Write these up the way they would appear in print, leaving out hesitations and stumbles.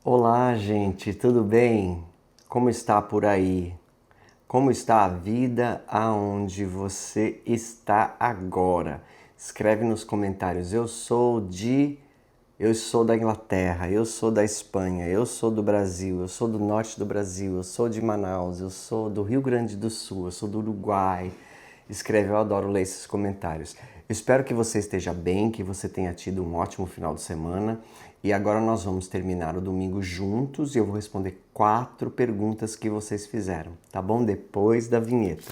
Olá, gente, tudo bem? Como está por aí? Como está a vida aonde você está agora? Escreve nos comentários. Eu sou da Inglaterra, eu sou da Espanha, eu sou do Brasil, eu sou do norte do Brasil, eu sou de Manaus, eu sou do Rio Grande do Sul, eu sou do Uruguai. Escreve, eu adoro ler esses comentários. Eu espero que você esteja bem, que você tenha tido um ótimo final de semana. E agora nós vamos terminar o domingo juntos e eu vou responder 4 perguntas que vocês fizeram, tá bom? Depois da vinheta.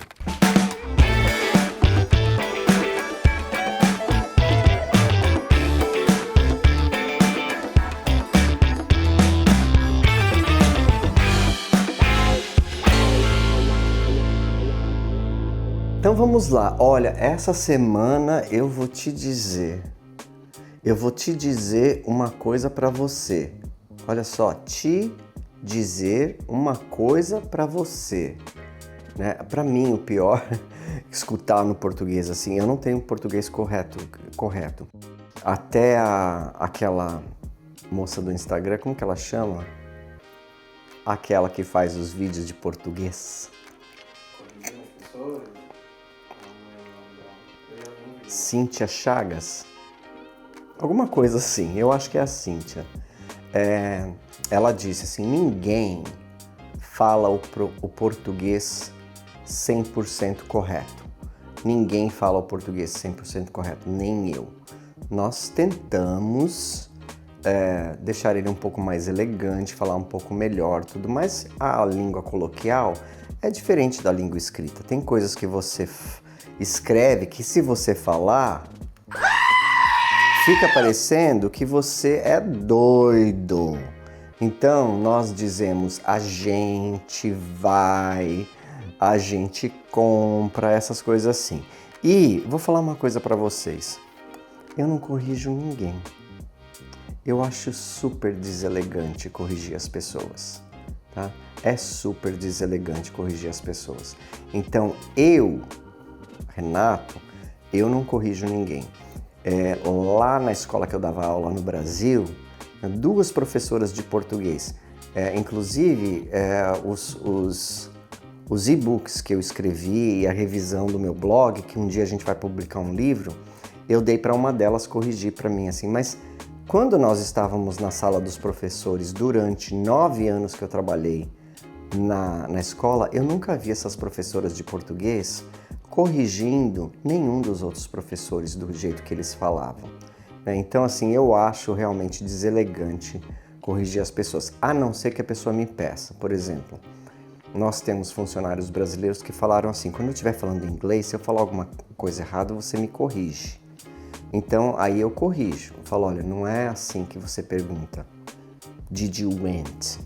Então vamos lá. Olha, essa semana eu vou te dizer uma coisa para você. Olha só, te dizer uma coisa para você, né? Para mim o pior escutar no português assim, eu não tenho português correto. Até aquela moça do Instagram, como que ela chama? Aquela que faz os vídeos de português. Cíntia Chagas? Alguma coisa assim, eu acho que é a Cíntia. Ela disse assim, ninguém fala o português 100% correto. Ninguém fala o português 100% correto, nem eu. Nós tentamos deixar ele um pouco mais elegante, falar um pouco melhor, tudo, mas a língua coloquial é diferente da língua escrita. Tem coisas que você escreve que se você falar, fica parecendo que você é doido. Então nós dizemos a gente vai, a gente compra, essas coisas assim. E vou falar uma coisa para vocês. Eu não corrijo ninguém. Eu acho super deselegante corrigir as pessoas, tá? É super deselegante corrigir as pessoas. Então Renato, eu não corrijo ninguém. Lá na escola que eu dava aula no Brasil, 2 professoras de português, inclusive os e-books que eu escrevi e a revisão do meu blog, que um dia a gente vai publicar um livro, eu dei para uma delas corrigir para mim assim, mas quando nós estávamos na sala dos professores durante 9 anos que eu trabalhei na escola, eu nunca vi essas professoras de português corrigindo nenhum dos outros professores do jeito que eles falavam. Então, assim, eu acho realmente deselegante corrigir as pessoas, a não ser que a pessoa me peça. Por exemplo, nós temos funcionários brasileiros que falaram assim, quando eu estiver falando inglês, se eu falar alguma coisa errada, você me corrige. Então, aí eu corrijo. Eu falo, olha, não é assim que você pergunta. Did you went?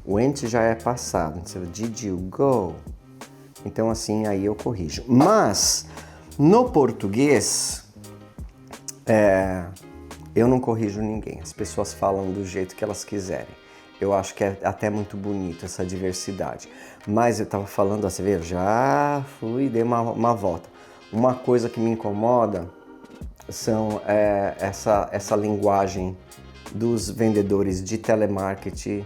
Went já é passado. Did you go? Então, assim, aí eu corrijo. Mas, no português, eu não corrijo ninguém. As pessoas falam do jeito que elas quiserem. Eu acho que é até muito bonito essa diversidade. Mas eu estava falando, você vê, eu já fui e dei uma volta. Uma coisa que me incomoda são essa linguagem dos vendedores de telemarketing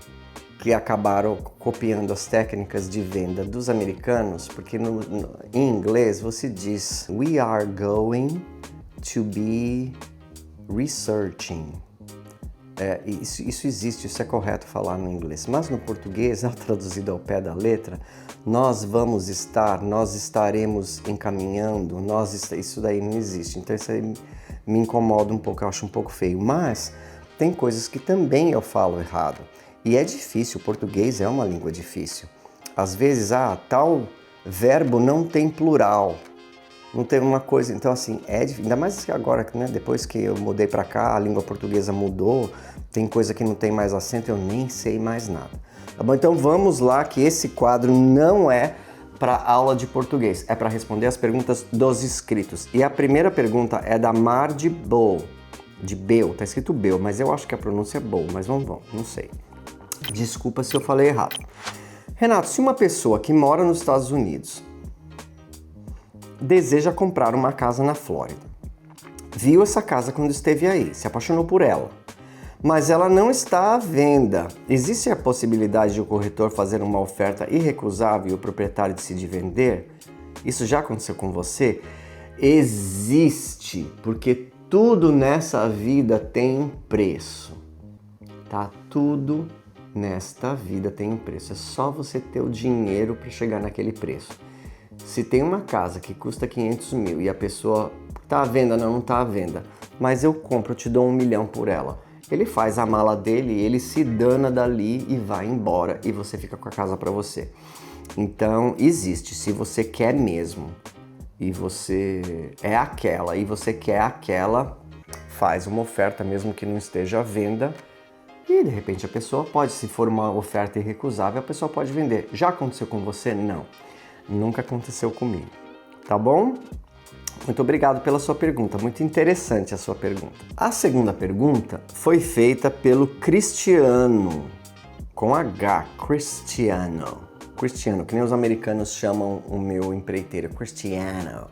que acabaram copiando as técnicas de venda dos americanos, porque em inglês você diz we are going to be researching. Isso existe, isso é correto falar no inglês, mas no português, traduzido ao pé da letra, nós estaremos encaminhando, isso daí não existe, então isso aí me incomoda um pouco, eu acho um pouco feio, mas tem coisas que também eu falo errado. E é difícil, o português é uma língua difícil. Às vezes, tal verbo não tem plural, não tem uma coisa, então assim, é difícil. Ainda mais que agora, né, depois que eu mudei para cá, a língua portuguesa mudou, tem coisa que não tem mais acento, eu nem sei mais nada. Tá bom? Então vamos lá, que esse quadro não é para aula de português, é para responder as perguntas dos inscritos. E a primeira pergunta é da Mar de Bel, tá escrito Bel, mas eu acho que a pronúncia é Bol, mas vamos, não sei. Desculpa se eu falei errado. Renato, se uma pessoa que mora nos Estados Unidos deseja comprar uma casa na Flórida, viu essa casa quando esteve aí, se apaixonou por ela, mas ela não está à venda. Existe a possibilidade de o corretor fazer uma oferta irrecusável e o proprietário decidir vender? Isso já aconteceu com você? Existe, porque tudo nessa vida tem um preço, tá? Tudo nesta vida tem um preço. É só você ter o dinheiro para chegar naquele preço. Se tem uma casa que custa 500 mil e a pessoa tá à venda, não tá à venda, mas eu compro, eu te dou 1 milhão por ela. Ele faz a mala dele, ele se dana dali e vai embora e você fica com a casa para você. Então existe, se você quer mesmo e você é aquela e você quer aquela, faz uma oferta mesmo que não esteja à venda e de repente a pessoa pode, se for uma oferta irrecusável, a pessoa pode vender. Já aconteceu com você? Não, nunca aconteceu comigo, tá bom? Muito obrigado pela sua pergunta, muito interessante a sua pergunta. A segunda pergunta foi feita pelo Cristiano, com H, Cristiano, que nem os americanos chamam o meu empreiteiro, Cristiano.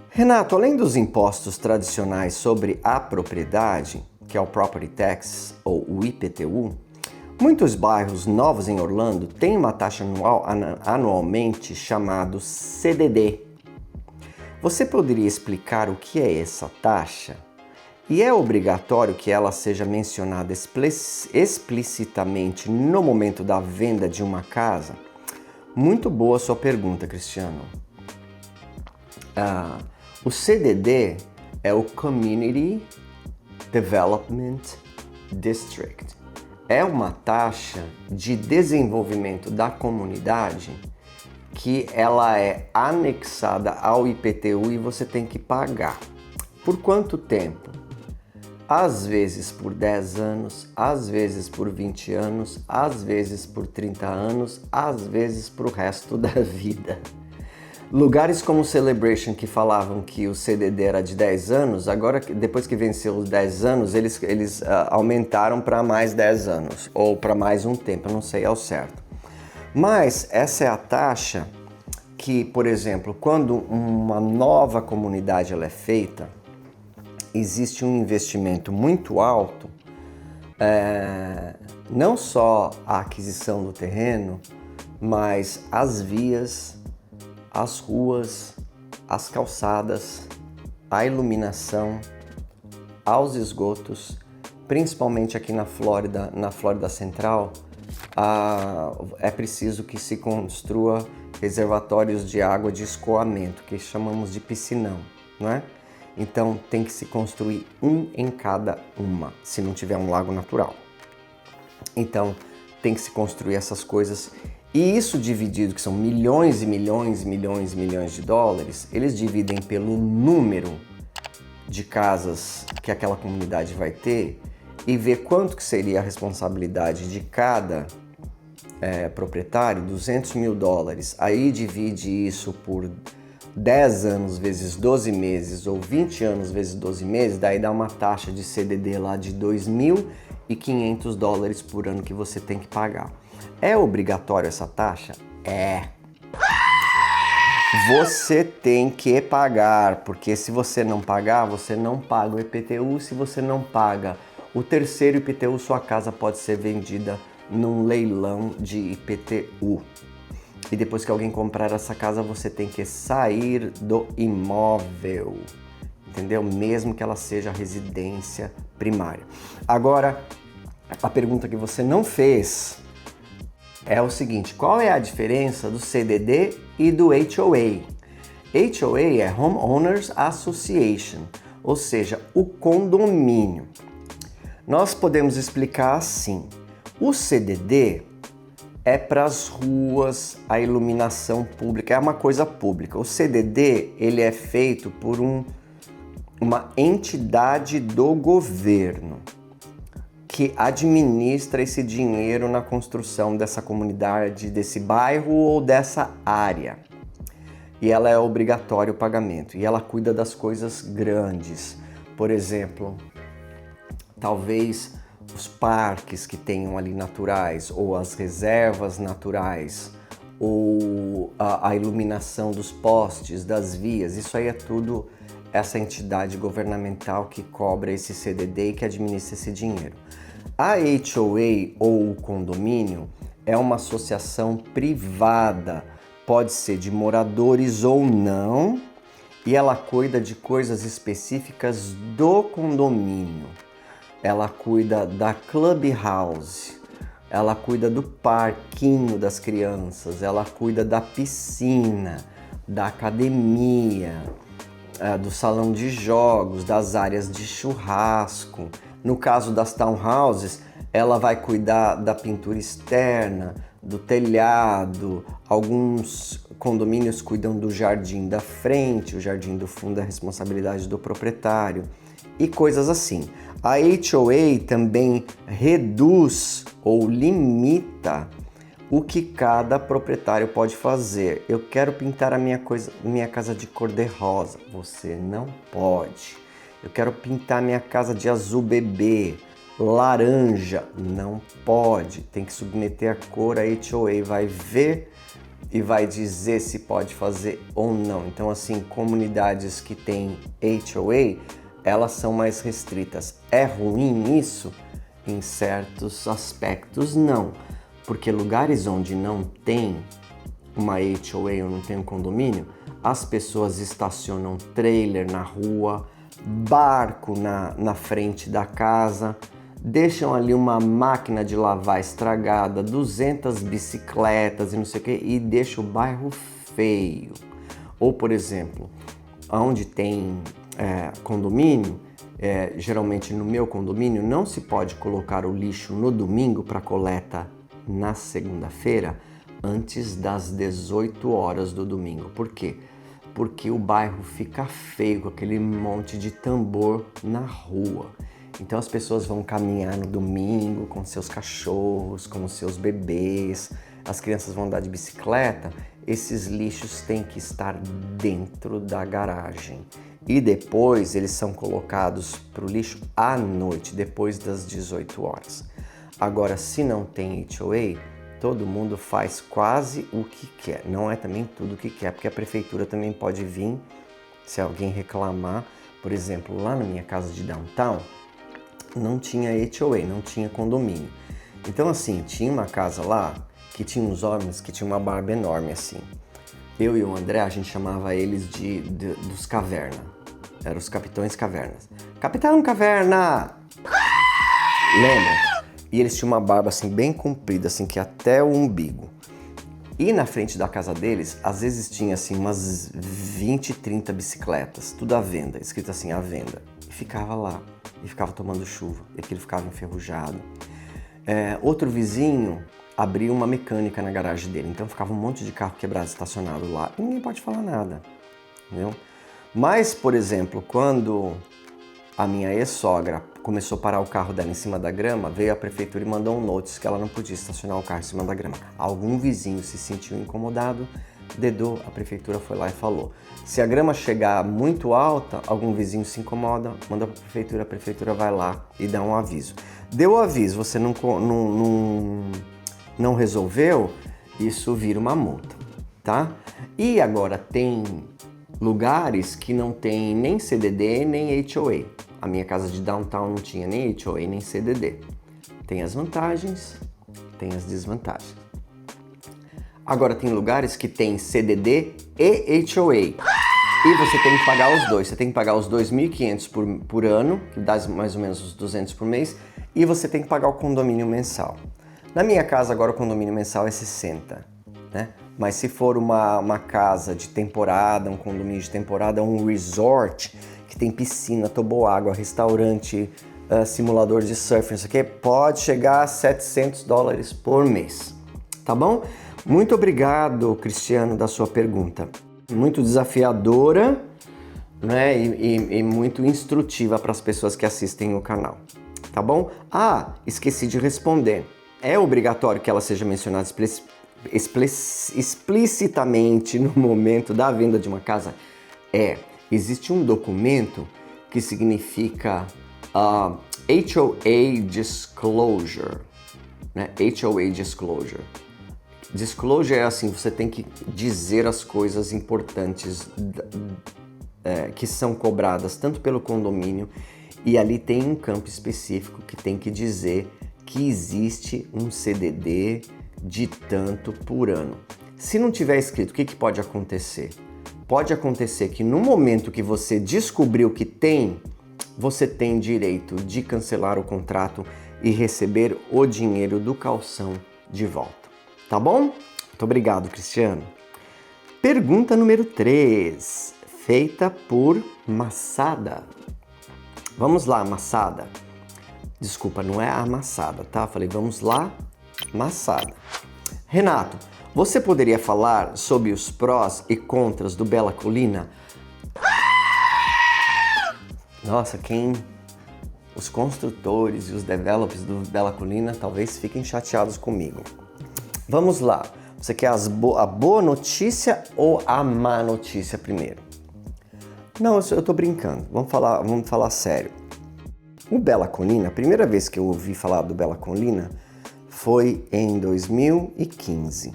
Renato, além dos impostos tradicionais sobre a propriedade, que é o Property Tax ou o IPTU, muitos bairros novos em Orlando têm uma taxa anualmente chamada CDD. Você poderia explicar o que é essa taxa? E é obrigatório que ela seja mencionada explicitamente no momento da venda de uma casa? Muito boa sua pergunta, Cristiano. O CDD é o Community Development District. É uma taxa de desenvolvimento da comunidade que ela é anexada ao IPTU e você tem que pagar. Por quanto tempo? Às vezes por 10 anos, às vezes por 20 anos, às vezes por 30 anos, às vezes para o resto da vida. Lugares como Celebration, que falavam que o CDD era de 10 anos, agora, depois que venceu os 10 anos, eles aumentaram para mais 10 anos, ou para mais um tempo, eu não sei ao certo. Mas essa é a taxa que, por exemplo, quando uma nova comunidade ela é feita, existe um investimento muito alto, não só a aquisição do terreno, mas as vias, as ruas, as calçadas, a iluminação, aos esgotos, principalmente aqui na Flórida Central, é preciso que se construa reservatórios de água de escoamento, que chamamos de piscinão, não é? Então tem que se construir um em cada uma, se não tiver um lago natural. Então tem que se construir essas coisas. E isso dividido, que são milhões e milhões e milhões e milhões de dólares, eles dividem pelo número de casas que aquela comunidade vai ter e ver quanto que seria a responsabilidade de cada proprietário, 200 mil dólares. Aí divide isso por 10 anos vezes 12 meses ou 20 anos vezes 12 meses, daí dá uma taxa de CDD lá de 2.500 dólares por ano que você tem que pagar. É obrigatório essa taxa? É. Você tem que pagar, porque se você não pagar, você não paga o IPTU. Se você não paga o terceiro IPTU, sua casa pode ser vendida num leilão de IPTU. E depois que alguém comprar essa casa, você tem que sair do imóvel, entendeu? Mesmo que ela seja residência primária. Agora, a pergunta que você não fez é o seguinte: qual é a diferença do CDD e do HOA? HOA é Homeowners Association, ou seja, o condomínio. Nós podemos explicar assim: o CDD é para as ruas, a iluminação pública, é uma coisa pública. O CDD ele é feito por uma entidade do governo que administra esse dinheiro na construção dessa comunidade, desse bairro ou dessa área. E ela é obrigatório o pagamento. E ela cuida das coisas grandes. Por exemplo, talvez os parques que tenham ali naturais, ou as reservas naturais, ou a iluminação dos postes, das vias. Isso aí é tudo essa entidade governamental que cobra esse CDD e que administra esse dinheiro. A HOA ou o condomínio é uma associação privada, pode ser de moradores ou não, e ela cuida de coisas específicas do condomínio. Ela cuida da clubhouse, ela cuida do parquinho das crianças, ela cuida da piscina, da academia, do salão de jogos, das áreas de churrasco. No caso das townhouses, ela vai cuidar da pintura externa, do telhado. Alguns condomínios cuidam do jardim da frente, o jardim do fundo é a responsabilidade do proprietário e coisas assim. A HOA também reduz ou limita o que cada proprietário pode fazer. Eu quero pintar a minha casa de cor de rosa. Você não pode. Eu quero pintar minha casa de azul bebê, laranja. Não pode. Tem que submeter a cor, a HOA vai ver e vai dizer se pode fazer ou não. Então, assim, comunidades que têm HOA, elas são mais restritas. É ruim isso? Em certos aspectos, não. Porque lugares onde não tem uma HOA ou não tem um condomínio, as pessoas estacionam trailer na rua, barco na frente da casa, deixam ali uma máquina de lavar estragada, 200 bicicletas e não sei o que, e deixa o bairro feio. Ou, por exemplo, onde tem condomínio, geralmente no meu condomínio, não se pode colocar o lixo no domingo para coleta na segunda-feira antes das 18 horas do domingo. Por quê? Porque o bairro fica feio com aquele monte de tambor na rua. Então as pessoas vão caminhar no domingo com seus cachorros, com os seus bebês, as crianças vão andar de bicicleta, esses lixos têm que estar dentro da garagem. E depois eles são colocados para o lixo à noite, depois das 18 horas. Agora, se não tem HOA, todo mundo faz quase o que quer. Não é também tudo o que quer, porque a prefeitura também pode vir, se alguém reclamar. Por exemplo, lá na minha casa de downtown, não tinha HOA, não tinha condomínio. Então, assim, tinha uma casa lá que tinha uns homens que tinham uma barba enorme, assim. Eu e o André, a gente chamava eles dos Caverna. Eram os Capitães Cavernas. Capitão Caverna! Lembra? E eles tinham uma barba assim bem comprida, assim que até o umbigo. E na frente da casa deles, às vezes tinha assim umas 20, 30 bicicletas, tudo à venda, escrito assim, à venda. E ficava lá, e ficava tomando chuva, e aquilo ficava enferrujado. Outro vizinho abriu uma mecânica na garagem dele, então ficava um monte de carro quebrado estacionado lá, e ninguém pode falar nada, entendeu? Mas, por exemplo, quando a minha ex-sogra começou a parar o carro dela em cima da grama, veio a prefeitura e mandou um notice que ela não podia estacionar o carro em cima da grama. Algum vizinho se sentiu incomodado, dedou, a prefeitura foi lá e falou. Se a grama chegar muito alta, algum vizinho se incomoda, manda para a prefeitura vai lá e dá um aviso. Deu o aviso, você não resolveu, isso vira uma multa, tá? E agora tem lugares que não tem nem CDD nem HOA. A minha casa de downtown não tinha nem HOA nem CDD. Tem as vantagens, tem as desvantagens. Agora tem lugares que tem CDD e HOA. E você tem que pagar os dois. Você tem que pagar os 2.500 por ano, que dá mais ou menos os 200 por mês, e você tem que pagar o condomínio mensal. Na minha casa agora o condomínio mensal é 60, né? Mas se for uma casa de temporada, um condomínio de temporada, um resort, que tem piscina, toboágua, restaurante, simulador de surf, isso aqui, pode chegar a $700 por mês, tá bom? Muito obrigado, Cristiano, da sua pergunta. Muito desafiadora, né? E muito instrutiva para as pessoas que assistem o canal, tá bom? Ah, esqueci de responder. É obrigatório que ela seja mencionada explicitamente no momento da venda de uma casa? Existe um documento que significa HOA Disclosure, né? HOA Disclosure. Disclosure é assim, você tem que dizer as coisas importantes que são cobradas tanto pelo condomínio, e ali tem um campo específico que tem que dizer que existe um CDD de tanto por ano. Se não tiver escrito, o que pode acontecer? Pode acontecer que no momento que você descobriu que tem, você tem direito de cancelar o contrato e receber o dinheiro do calção de volta. Tá bom? Muito obrigado, Cristiano. Pergunta número 3, feita por Massada. Vamos lá, Massada. Desculpa, não é amassada, tá? Falei, vamos lá, Massada. Renato, você poderia falar sobre os prós e contras do Bela Colina? Nossa, os construtores e os developers do Bela Colina talvez fiquem chateados comigo. Vamos lá. Você quer a boa notícia ou a má notícia primeiro? Não, eu tô brincando. Vamos falar sério. O Bela Colina, a primeira vez que eu ouvi falar do Bela Colina foi em 2015.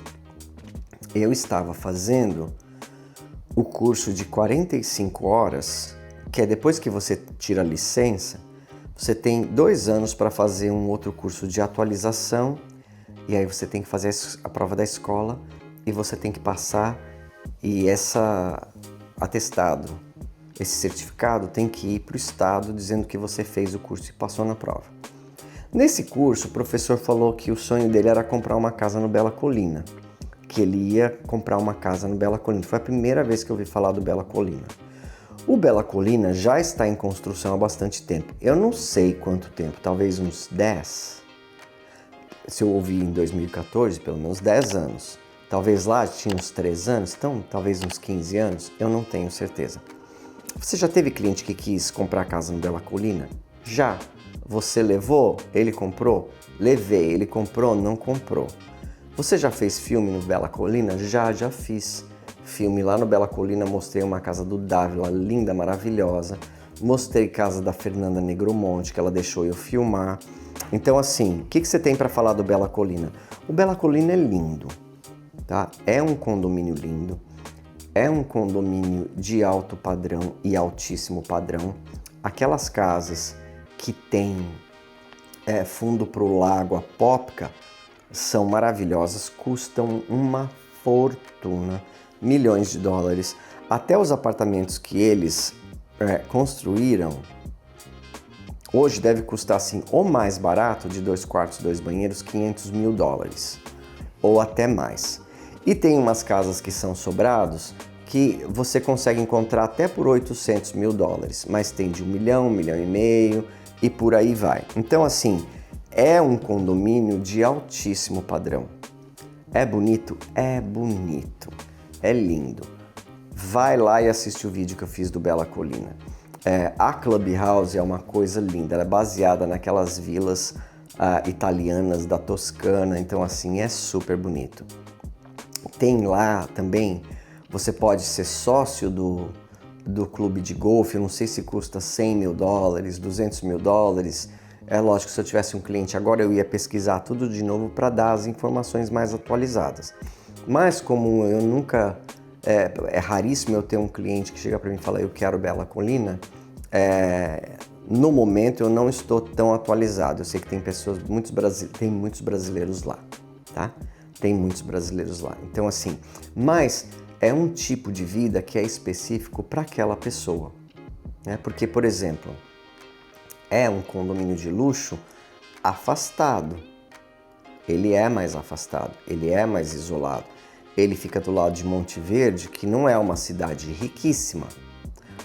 Eu estava fazendo o curso de 45 horas, que é depois que você tira a licença, você tem 2 anos para fazer um outro curso de atualização, e aí você tem que fazer a prova da escola e você tem que passar, e esse atestado, esse certificado tem que ir para o estado dizendo que você fez o curso e passou na prova. Nesse curso, o professor falou que o sonho dele era comprar uma casa no Bela Colina, que ele ia comprar uma casa no Bela Colina. Foi a primeira vez que eu ouvi falar do Bela Colina. O Bela Colina já está em construção há bastante tempo. Eu não sei quanto tempo, talvez uns 10. Se eu ouvi em 2014, pelo menos 10 anos. Talvez lá tinha uns 3 anos, então talvez uns 15 anos, eu não tenho certeza. Você já teve cliente que quis comprar casa no Bela Colina? Já. Você levou? Ele comprou? Levei. Ele comprou? Não comprou. Você já fez filme no Bela Colina? Já fiz filme lá no Bela Colina. Mostrei uma casa do Dávila, linda, maravilhosa. Mostrei casa da Fernanda Negromonte, que ela deixou eu filmar. Então, assim, o que você tem para falar do Bela Colina? O Bela Colina é lindo, tá? É um condomínio lindo. É um condomínio de alto padrão e altíssimo padrão. Aquelas casas que tem fundo para o lago Apópica são maravilhosas, custam uma fortuna, milhões de dólares. Até os apartamentos que eles construíram, hoje deve custar assim, o mais barato, de 2 quartos, 2 banheiros, $500 mil, ou até mais. E tem umas casas que são sobrados que você consegue encontrar até por $800 mil, mas tem de 1 milhão, 1,5 milhão e por aí vai. Então, assim, é um condomínio de altíssimo padrão. É bonito? É bonito. É lindo. Vai lá e assiste o vídeo que eu fiz do Bela Colina. A Clubhouse é uma coisa linda. Ela é baseada naquelas vilas italianas da Toscana. Então, assim, é super bonito. Tem lá também, você pode ser sócio do clube de golfe. Eu não sei se custa $100 mil, $200 mil. É lógico que se eu tivesse um cliente agora, eu ia pesquisar tudo de novo para dar as informações mais atualizadas. Mas como eu nunca... É raríssimo eu ter um cliente que chega para mim e fala, eu quero Bela Colina. No momento eu não estou tão atualizado. Eu sei que tem muitos brasileiros lá, tá? Tem muitos brasileiros lá. Então, assim, mas é um tipo de vida que é específico para aquela pessoa, né? Porque, por exemplo, é um condomínio de luxo afastado. Ele é mais afastado, ele é mais isolado. Ele fica do lado de Monte Verde, que não é uma cidade riquíssima.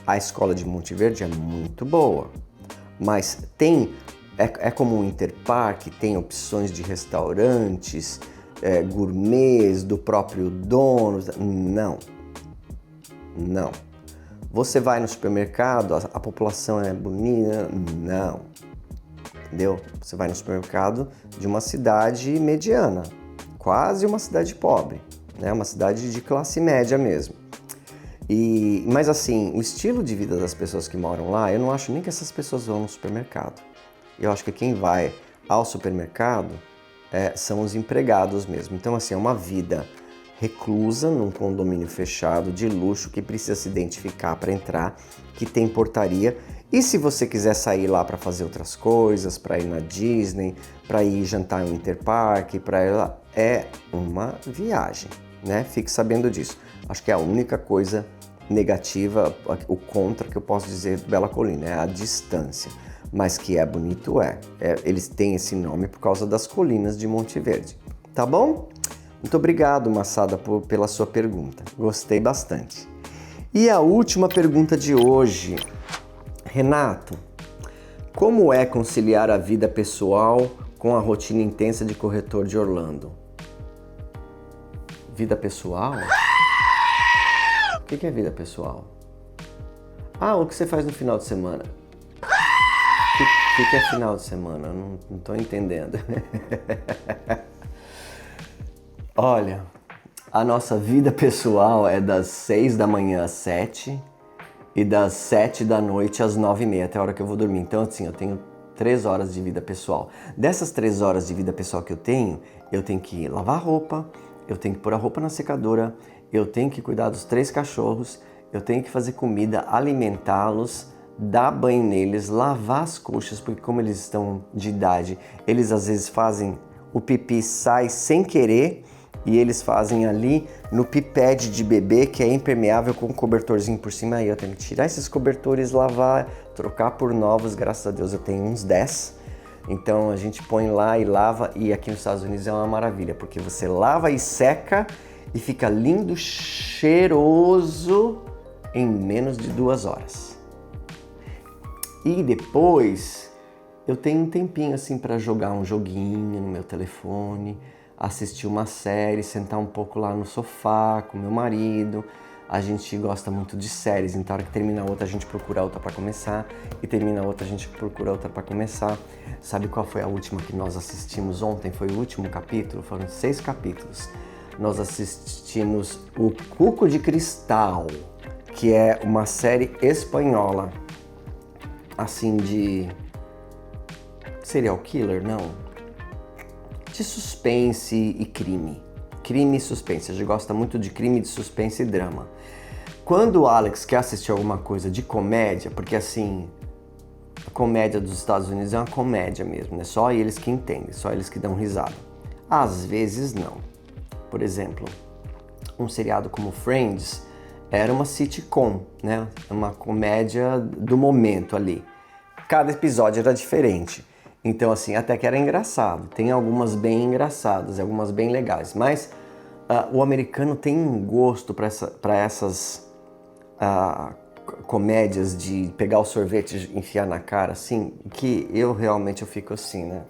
A escola de Monte Verde é muito boa, mas é como um Interpark, tem opções de restaurantes, gourmets, do próprio dono. Não. Você vai no supermercado, a população é bonita? Não. Entendeu? Você vai no supermercado de uma cidade mediana, quase uma cidade pobre, né? Uma cidade de classe média mesmo. Mas assim, o estilo de vida das pessoas que moram lá, eu não acho nem que essas pessoas vão no supermercado. Eu acho que quem vai ao supermercado são os empregados mesmo. Então, assim, é uma vida reclusa num condomínio fechado de luxo que precisa se identificar para entrar, que tem portaria. E se você quiser sair lá para fazer outras coisas, para ir na Disney, para ir jantar em Interpark, para ir lá, é uma viagem, né? Fique sabendo disso. Acho que é a única coisa negativa, o contra que eu posso dizer do Bela Colina, é a distância. Mas que é bonito, eles têm esse nome por causa das colinas de Monte Verde. Tá bom? Muito obrigado, Massada, pela sua pergunta. Gostei bastante. E a última pergunta de hoje. Renato, como é conciliar a vida pessoal com a rotina intensa de corretor de Orlando? Vida pessoal? O que é vida pessoal? Ah, o que você faz no final de semana? O que é final de semana? Não tô entendendo. Olha, a nossa vida pessoal é das 6 da manhã às 7 e das 7 da noite às 9h30, até a hora que eu vou dormir. Então, assim, eu tenho 3 horas de vida pessoal. Dessas 3 horas de vida pessoal que eu tenho que lavar roupa, eu tenho que pôr a roupa na secadora, eu tenho que cuidar dos 3 cachorros, eu tenho que fazer comida, alimentá-los, dar banho neles, lavar as coxas, porque como eles estão de idade, eles às vezes fazem o pipi sai sem querer e eles fazem ali no pipete de bebê, que é impermeável com um cobertorzinho por cima. Aí eu tenho que tirar esses cobertores, lavar, trocar por novos. Graças a Deus eu tenho uns 10. Então a gente põe lá e lava, e aqui nos Estados Unidos é uma maravilha, porque você lava e seca e fica lindo, cheiroso em menos de 2 horas. E depois eu tenho um tempinho assim para jogar um joguinho no meu telefone, assistir uma série, sentar um pouco lá no sofá com meu marido. A gente gosta muito de séries, então na hora que termina outra a gente procura outra para começar, e termina outra a gente procura outra para começar. Sabe qual foi a última que nós assistimos ontem? Foi o último capítulo, foram 6 capítulos. Nós assistimos o Cuco de Cristal, que é uma série espanhola, assim de serial killer, não? De suspense e crime. Crime e suspense. A gente gosta muito de crime, de suspense e drama. Quando o Alex quer assistir alguma coisa de comédia, porque assim, a comédia dos Estados Unidos é uma comédia mesmo, né? Só eles que entendem, só eles que dão risada. Às vezes não. Por exemplo, um seriado como Friends era uma sitcom, né? Uma comédia do momento ali. Cada episódio era diferente. Então, assim, até que era engraçado. Tem algumas bem engraçadas, algumas bem legais. Mas o americano tem um gosto para essas comédias de pegar o sorvete e enfiar na cara, assim, que eu realmente fico assim, né?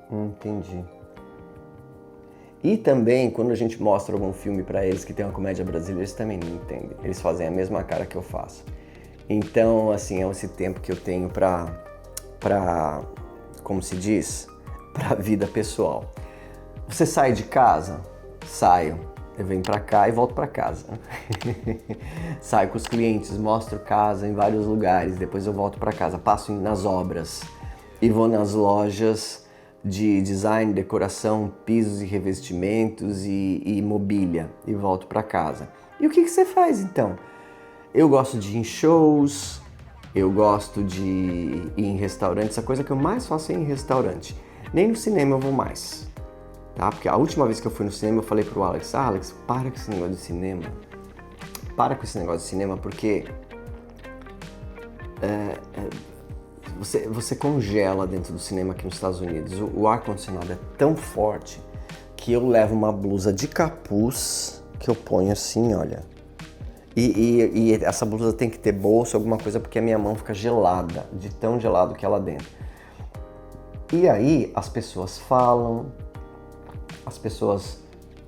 Entendi. E também, quando a gente mostra algum filme para eles que tem uma comédia brasileira, eles também não entendem. Eles fazem a mesma cara que eu faço. Então, assim, é esse tempo que eu tenho pra como se diz, pra vida pessoal. Você sai de casa? Saio. Eu venho pra cá e volto pra casa. Saio com os clientes, mostro casa em vários lugares, depois eu volto pra casa. Passo nas obras e vou nas lojas de design, decoração, pisos e revestimentos e mobília, e volto para casa. E o que você faz então? Eu gosto de ir em shows, eu gosto de ir em restaurantes. A coisa que eu mais faço é ir em restaurante. Nem no cinema eu vou mais, tá? Porque a última vez que eu fui no cinema eu falei pro Alex, Alex, para com esse negócio de cinema. Para com esse negócio de cinema, porque você congela dentro do cinema aqui nos Estados Unidos. O ar-condicionado é tão forte que eu levo uma blusa de capuz que eu ponho assim, olha. E essa blusa tem que ter bolso, alguma coisa, porque a minha mão fica gelada, de tão gelado que é lá dentro. E aí as pessoas falam, as pessoas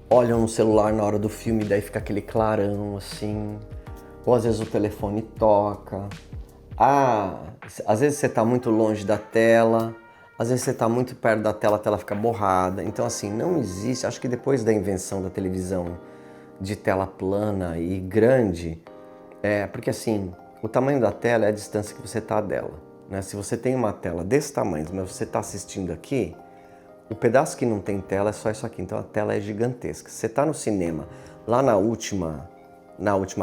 olham no celular na hora do filme, daí fica aquele clarão assim. Ou às vezes o telefone toca. Às vezes você está muito longe da tela, às vezes você está muito perto da tela, a tela fica borrada. Então, assim, não existe. Acho que depois da invenção da televisão de tela plana e grande, porque assim, o tamanho da tela é a distância que você está dela. né? Se você tem uma tela desse tamanho, mas você está assistindo aqui, o pedaço que não tem tela é só isso aqui, então a tela é gigantesca. Você está no cinema, lá na última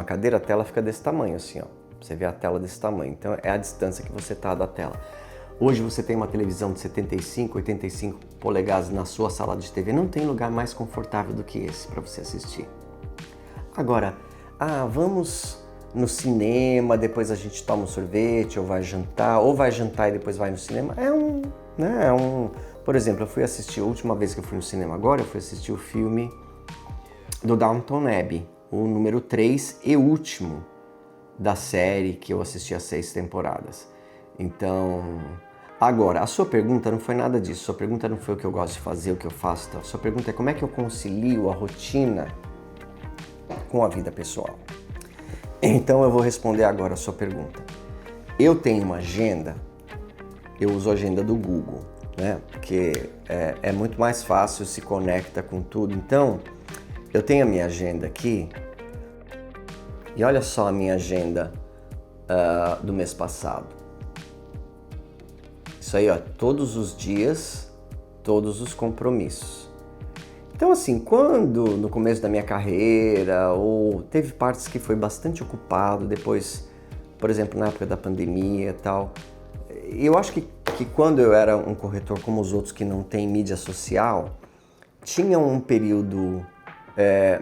cadeira, a tela fica desse tamanho, assim, ó. Você vê a tela desse tamanho, então é a distância que você está da tela. Hoje você tem uma televisão de 75, 85 polegadas na sua sala de TV, não tem lugar mais confortável do que esse para você assistir. Agora, vamos no cinema, depois a gente toma um sorvete, ou vai jantar e depois vai no cinema. Por exemplo, eu fui assistir, a última vez que eu fui no cinema agora, eu fui assistir o filme do Downton Abbey, o número 3 e último da série que eu assisti às 6 temporadas. Então, agora, a sua pergunta não foi nada disso, a sua pergunta não foi o que eu gosto de fazer, o que eu faço, a sua pergunta é como é que eu concilio a rotina com a vida pessoal. Então eu vou responder agora a sua pergunta. Eu tenho uma agenda, eu uso a agenda do Google, né? Porque é muito mais fácil, se conecta com tudo. Então, eu tenho a minha agenda aqui, e olha só a minha agenda do mês passado. Isso aí, ó, todos os dias, todos os compromissos. Então, assim, quando no começo da minha carreira, ou teve partes que foi bastante ocupado, depois, por exemplo, na época da pandemia e tal, eu acho que quando eu era um corretor como os outros que não tem mídia social, tinha um período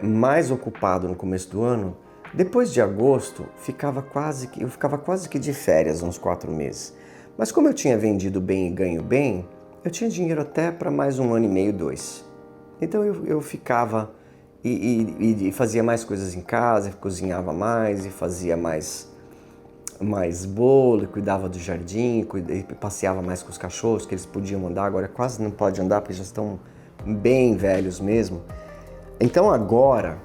mais ocupado no começo do ano. Depois de agosto, eu ficava quase que de férias uns 4 meses. Mas como eu tinha vendido bem e ganho bem, eu tinha dinheiro até para mais 1 ano e meio, 2. Então eu ficava e fazia mais coisas em casa, cozinhava mais e fazia mais bolo, cuidava do jardim, passeava mais com os cachorros, que eles podiam andar, agora quase não pode andar porque já estão bem velhos mesmo. Então agora,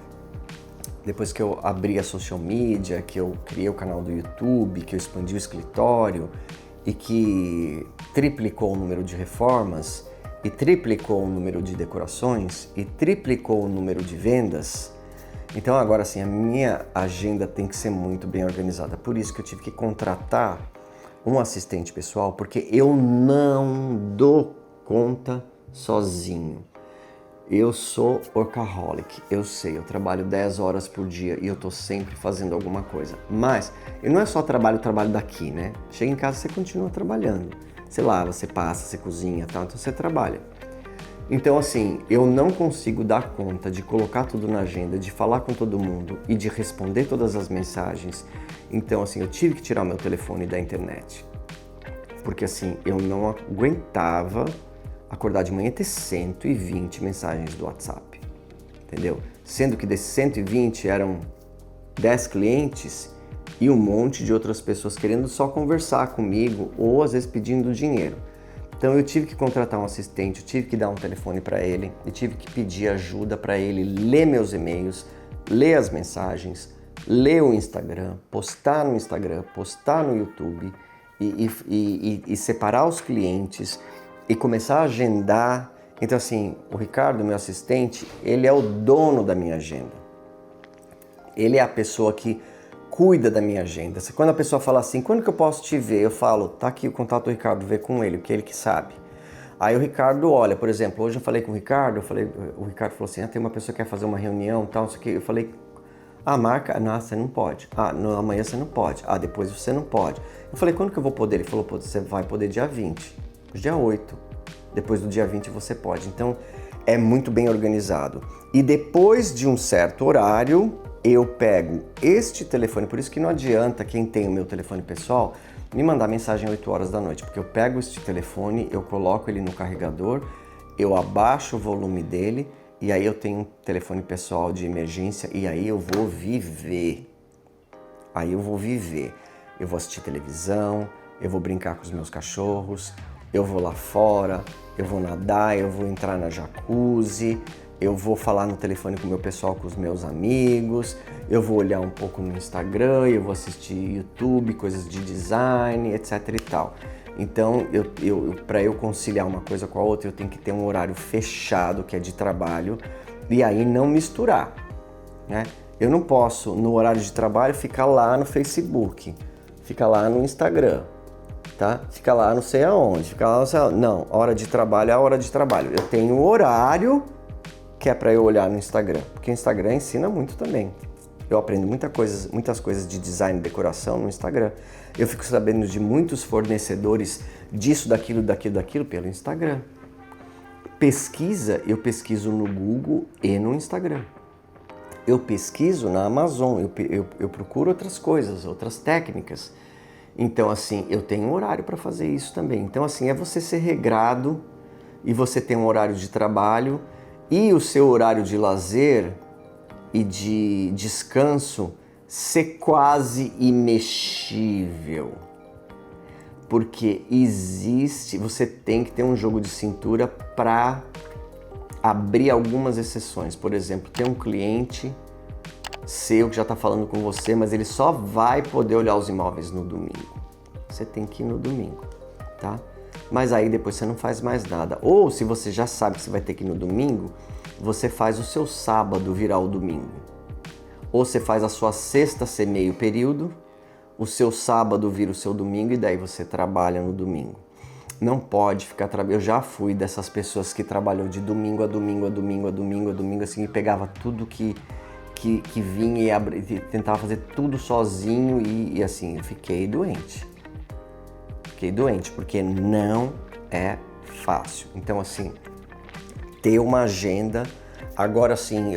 depois que eu abri a social media, que eu criei o canal do YouTube, que eu expandi o escritório e que triplicou o número de reformas, e triplicou o número de decorações, e triplicou o número de vendas, então agora sim, a minha agenda tem que ser muito bem organizada. Por isso que eu tive que contratar um assistente pessoal, porque eu não dou conta sozinho. Eu sou workaholic, eu sei, eu trabalho 10 horas por dia e eu tô sempre fazendo alguma coisa. Mas, e não é só trabalho daqui, né? Chega em casa, você continua trabalhando. Você lava, você passa, você cozinha, tal, então você trabalha. Então, assim, eu não consigo dar conta de colocar tudo na agenda, de falar com todo mundo e de responder todas as mensagens. Então, assim, eu tive que tirar o meu telefone da internet. Porque, assim, eu não aguentava acordar de manhã e ter 120 mensagens do WhatsApp, entendeu? Sendo que desses 120 eram 10 clientes e um monte de outras pessoas querendo só conversar comigo ou às vezes pedindo dinheiro. Então eu tive que contratar um assistente, eu tive que dar um telefone para ele, eu tive que pedir ajuda para ele ler meus e-mails, ler as mensagens, ler o Instagram, postar no Instagram, postar no YouTube e separar os clientes e começar a agendar. Então assim, o Ricardo, meu assistente, ele é o dono da minha agenda. Ele é a pessoa que cuida da minha agenda. Quando a pessoa fala assim, quando que eu posso te ver? Eu falo, tá aqui o contato do Ricardo, vê com ele, porque é ele que sabe. Aí o Ricardo olha, por exemplo, hoje eu falei com o Ricardo, o Ricardo falou assim, tem uma pessoa que quer fazer uma reunião, tal, não sei o que. Eu falei, marca, não, você não pode. Não, amanhã você não pode. Depois você não pode. Eu falei, quando que eu vou poder? Ele falou, você vai poder dia 20, dia 8. Depois do dia 20 você pode. Então, é muito bem organizado. E depois de um certo horário, eu pego este telefone, por isso que não adianta quem tem o meu telefone pessoal me mandar mensagem 8 horas da noite, porque eu pego este telefone, eu coloco ele no carregador, eu abaixo o volume dele e aí eu tenho um telefone pessoal de emergência e aí eu vou viver. Eu vou assistir televisão, eu vou brincar com os meus cachorros, eu vou lá fora, eu vou nadar, eu vou entrar na jacuzzi, eu vou falar no telefone com o meu pessoal, com os meus amigos, eu vou olhar um pouco no Instagram, eu vou assistir YouTube, coisas de design, etc e tal. Então, para eu conciliar uma coisa com a outra, eu tenho que ter um horário fechado, que é de trabalho, e aí não misturar, né? Eu não posso, no horário de trabalho, ficar lá no Facebook, ficar lá no Instagram. tá? Fica lá não sei aonde, fica lá não sei aonde. Não, hora de trabalho é a hora de trabalho. Eu tenho horário que é para eu olhar no Instagram, porque o Instagram ensina muito também. Eu aprendo muitas coisas de design e decoração no Instagram. Eu fico sabendo de muitos fornecedores disso, daquilo pelo Instagram. Pesquisa, eu pesquiso no Google e no Instagram. Eu pesquiso na Amazon, eu procuro outras coisas, outras técnicas. Então, assim, eu tenho um horário para fazer isso também. Então, assim, é você ser regrado e você ter um horário de trabalho e o seu horário de lazer e de descanso ser quase imexível. Porque você tem que ter um jogo de cintura para abrir algumas exceções. Por exemplo, tem um cliente seu que já está falando com você, mas ele só vai poder olhar os imóveis no domingo. Você tem que ir no domingo, tá? Mas aí depois você não faz mais nada. Ou se você já sabe que você vai ter que ir no domingo, você faz o seu sábado virar o domingo. Ou você faz a sua sexta ser meio período, o seu sábado vira o seu domingo e daí você trabalha no domingo. Não pode ficar trabalhando. Eu já fui dessas pessoas que trabalham de domingo a domingo, assim, e pegava tudo que vinha e tentava fazer tudo sozinho e assim, eu fiquei doente. Fiquei doente, porque não é fácil. Então, assim, ter uma agenda. Agora, assim,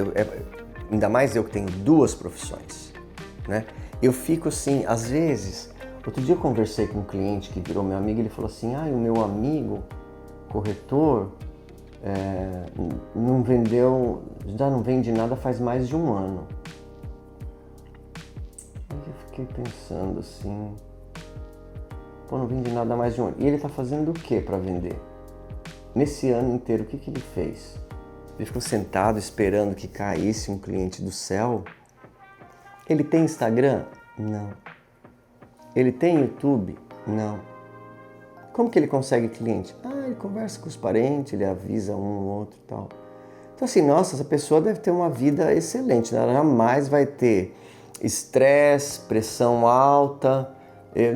ainda mais eu que tenho duas profissões, né? Eu fico assim, às vezes. Outro dia eu conversei com um cliente que virou meu amigo e ele falou assim: o meu amigo corretor não vendeu, já não vende nada faz mais de um ano. Aí eu fiquei pensando assim, pô, não vende nada há mais de um ano. E ele tá fazendo o que para vender? Nesse ano inteiro, o que ele fez? Ele ficou sentado esperando que caísse um cliente do céu? Ele tem Instagram? Não. Ele tem YouTube? Não. Como que ele consegue cliente? Ele conversa com os parentes, ele avisa um ou outro e tal. Então assim, nossa, essa pessoa deve ter uma vida excelente, né? Ela jamais vai ter estresse, pressão alta,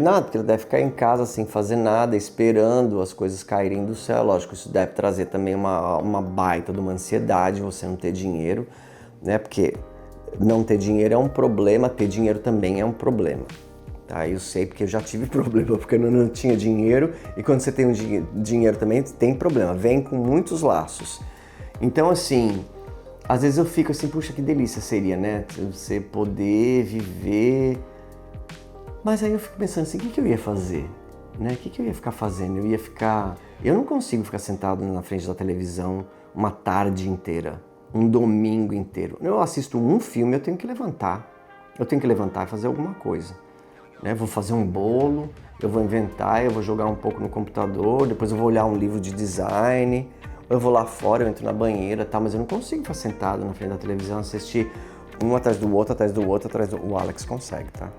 nada, porque ele deve ficar em casa sem fazer nada, esperando as coisas caírem do céu. Lógico, isso deve trazer também uma baita de uma ansiedade, você não ter dinheiro, né? Porque não ter dinheiro é um problema, ter dinheiro também é um problema. Tá, eu sei porque eu já tive problema, porque eu não tinha dinheiro, e quando você tem dinheiro também tem problema, vem com muitos laços. Então assim, às vezes eu fico assim, puxa, que delícia seria, né, você poder viver, mas aí eu fico pensando assim, o que eu ia fazer, né, o que eu ia ficar fazendo? Eu não consigo ficar sentado na frente da televisão uma tarde inteira, um domingo inteiro. Eu assisto um filme, eu tenho que levantar e fazer alguma coisa. Vou fazer um bolo, eu vou inventar, eu vou jogar um pouco no computador, depois eu vou olhar um livro de design, ou eu vou lá fora, eu entro na banheira, mas eu não consigo ficar sentado na frente da televisão, assistir um atrás do outro. O Alex consegue, tá?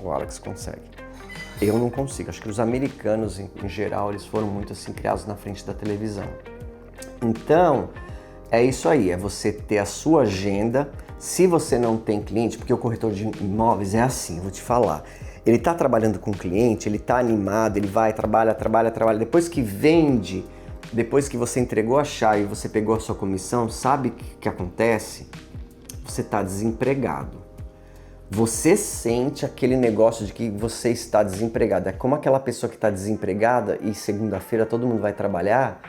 O Alex consegue. Eu não consigo. Acho que os americanos, em geral, eles foram muito assim, criados na frente da televisão. Então, é isso aí, é você ter a sua agenda. Se você não tem cliente, porque o corretor de imóveis é assim, eu vou te falar. Ele está trabalhando com o cliente, ele está animado, ele vai, trabalha. Depois que vende, depois que você entregou a chave e você pegou a sua comissão, sabe o que acontece? Você está desempregado. Você sente aquele negócio de que você está desempregado. É como aquela pessoa que está desempregada e segunda-feira todo mundo vai trabalhar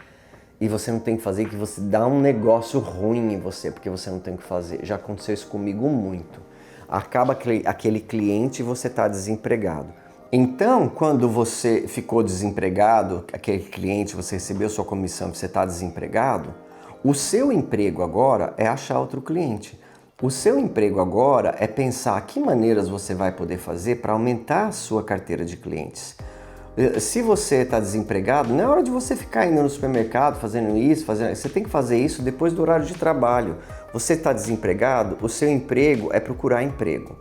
e você não tem que fazer, que você dá um negócio ruim em você, porque você não tem o que fazer. Já aconteceu isso comigo muito. Acaba aquele cliente e você está desempregado. Então, quando você ficou desempregado, aquele cliente, você recebeu sua comissão e você está desempregado, o seu emprego agora é achar outro cliente. O seu emprego agora é pensar que maneiras você vai poder fazer para aumentar a sua carteira de clientes. Se você está desempregado, não é hora de você ficar indo no supermercado fazendo isso, você tem que fazer isso depois do horário de trabalho. Você está desempregado, o seu emprego é procurar emprego.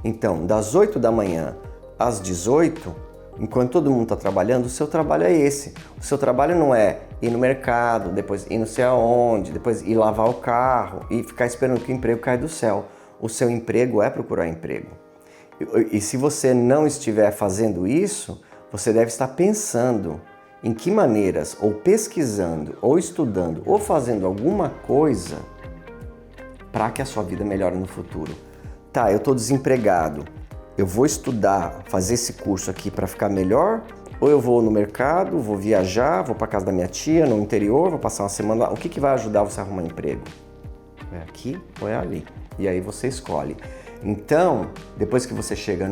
Então, das 8 da manhã às 18, enquanto todo mundo está trabalhando, o seu trabalho é esse. O seu trabalho não é ir no mercado, depois ir não sei aonde, depois ir lavar o carro e ficar esperando que o emprego caia do céu. O seu emprego é procurar emprego. E se você não estiver fazendo isso, você deve estar pensando em que maneiras, ou pesquisando, ou estudando, ou fazendo alguma coisa para que a sua vida melhore no futuro. Tá, eu estou desempregado, eu vou estudar, fazer esse curso aqui para ficar melhor? Ou eu vou no mercado, vou viajar, vou para casa da minha tia, no interior, vou passar uma semana lá. O que vai ajudar você a arrumar emprego? É aqui ou é ali? E aí você escolhe. Então, depois que você chega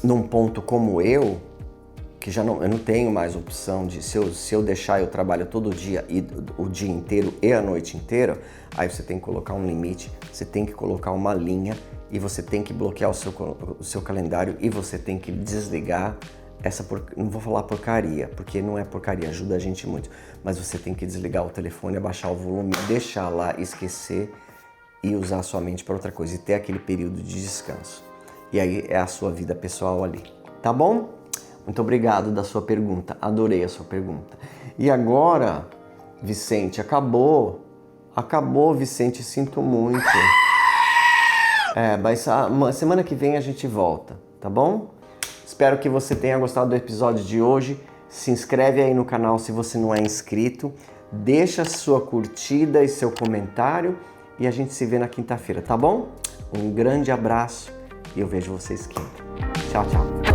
num ponto como eu, que eu não tenho mais opção de, se eu deixar, eu trabalho todo dia, o dia inteiro e a noite inteira, aí você tem que colocar um limite, você tem que colocar uma linha e você tem que bloquear o seu calendário e você tem que desligar não vou falar porcaria, porque não é porcaria, ajuda a gente muito, mas você tem que desligar o telefone, abaixar o volume, deixar lá, esquecer e usar a sua mente para outra coisa e ter aquele período de descanso. E aí é a sua vida pessoal ali, tá bom? Muito obrigado da sua pergunta, adorei a sua pergunta. E agora, Vicente, acabou, Vicente, sinto muito. Mas semana que vem a gente volta, tá bom? Espero que você tenha gostado do episódio de hoje. Se inscreve aí no canal se você não é inscrito, deixa sua curtida e seu comentário e a gente se vê na quinta-feira, tá bom? Um grande abraço e eu vejo vocês quinta. Tchau, tchau.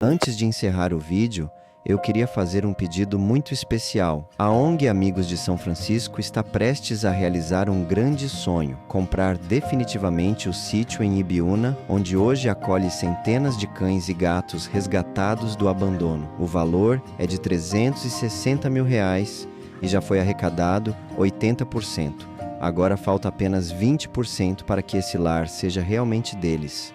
Antes de encerrar o vídeo, eu queria fazer um pedido muito especial. A ONG Amigos de São Francisco está prestes a realizar um grande sonho: comprar definitivamente o sítio em Ibiúna, onde hoje acolhe centenas de cães e gatos resgatados do abandono. O valor é de R$360 mil e já foi arrecadado 80%. Agora falta apenas 20% para que esse lar seja realmente deles.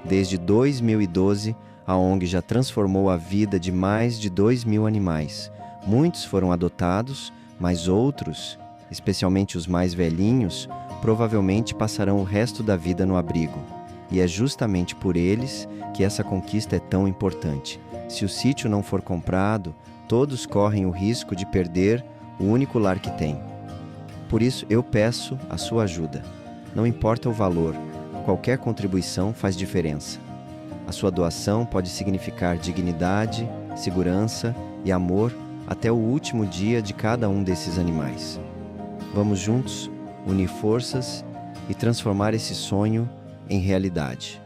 Desde 2012, a ONG já transformou a vida de mais de 2.000 animais. Muitos foram adotados, mas outros, especialmente os mais velhinhos, provavelmente passarão o resto da vida no abrigo. E é justamente por eles que essa conquista é tão importante. Se o sítio não for comprado, todos correm o risco de perder o único lar que têm. Por isso, eu peço a sua ajuda. Não importa o valor, qualquer contribuição faz diferença. A sua doação pode significar dignidade, segurança e amor até o último dia de cada um desses animais. Vamos juntos unir forças e transformar esse sonho em realidade.